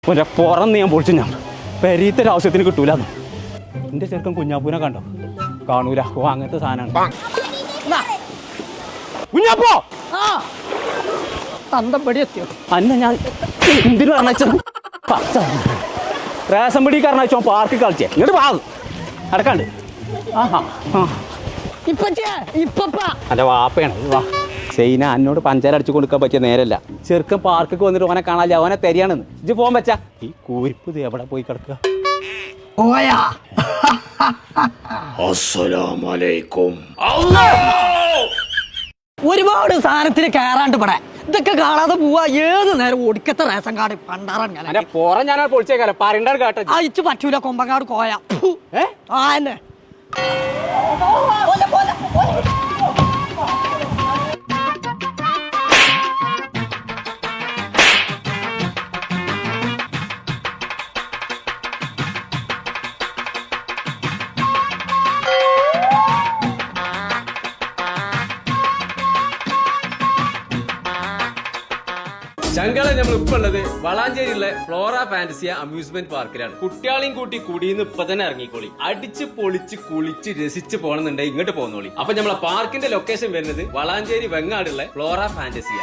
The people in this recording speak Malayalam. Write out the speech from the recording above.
ഒരു പുറന്ന് ഞാൻ പൊളിച്ചു ഞാൻ പെരീത്തൊരു ആവശ്യത്തിന് കിട്ടൂലെന്ന്. എൻ്റെ ചെറുക്കൻ കുഞ്ഞാപ്പൂനെ കണ്ടോ? കാണൂല. ഓ അങ്ങനത്തെ സാധനമാണ്. കുഞ്ഞാപ്പോ തന്തപ്പടി എത്തിയോ അന്ന ഞാൻ എന്തിനു പറഞ്ഞ റേഷൻ പിടി കാരണോ പാർക്കിൽ കളിച്ചേ ഇങ്ങോട്ട് പാകും അടക്കാണ്ട്. ആഹാ അല്ല വാപ്പയാണ്. വാ സൈന എന്നോട് പഞ്ചാര അടിച്ചു കൊടുക്കാൻ പറ്റിയ നേരല്ല. ചെറുക്കൻ പാർക്കൊക്കെ വന്നിട്ട് ഓനെ കാണാല്ല, ഓനെ തരികയാണെന്ന്. ഇജ്ജ് പോകാൻ പറ്റാ? ഈ കൂരിപ്പ് ഇത് എവിടെ പോയി കിടക്കുക? ഒരുപാട് സാധനത്തിന് കയറാണ്ട് ഇവിടെ ഇതൊക്കെ കാണാതെ പോവാ. ഏത് നേരം ഒടുക്കത്തെ റേഷൻ കാർഡ് പണ്ടാറാൻ ഞാൻ പുറം ഞാൻ പൊളിച്ചേക്കാലോ. പറയണ്ട കേട്ടോ. അയച്ചു പറ്റൂല. കൊമ്പങ്ങാട് കോയ ആന്നെ ചങ്കള നമ്മളിപ്പോ ഉള്ളത് വളാഞ്ചേരിയിലെ ഫ്ലോറ ഫാന്റസിയ അമ്യൂസ്മെന്റ് പാർക്കിലാണ്. കുട്ടികളെയും കൂട്ടി കുടിയിന്ന് ഇപ്പൊ തന്നെ ഇറങ്ങിക്കോളി. അടിച്ച് പൊളിച്ച് കുളിച്ച് രസിച്ച് പോകണമെന്നുണ്ടെങ്കിൽ ഇങ്ങോട്ട് പോകുന്നോളി. അപ്പൊ നമ്മളെ പാർക്കിന്റെ ലൊക്കേഷൻ വരുന്നത് വളാഞ്ചേരി വെങ്ങാടുള്ള ഫ്ലോറ ഫാന്റസിയ.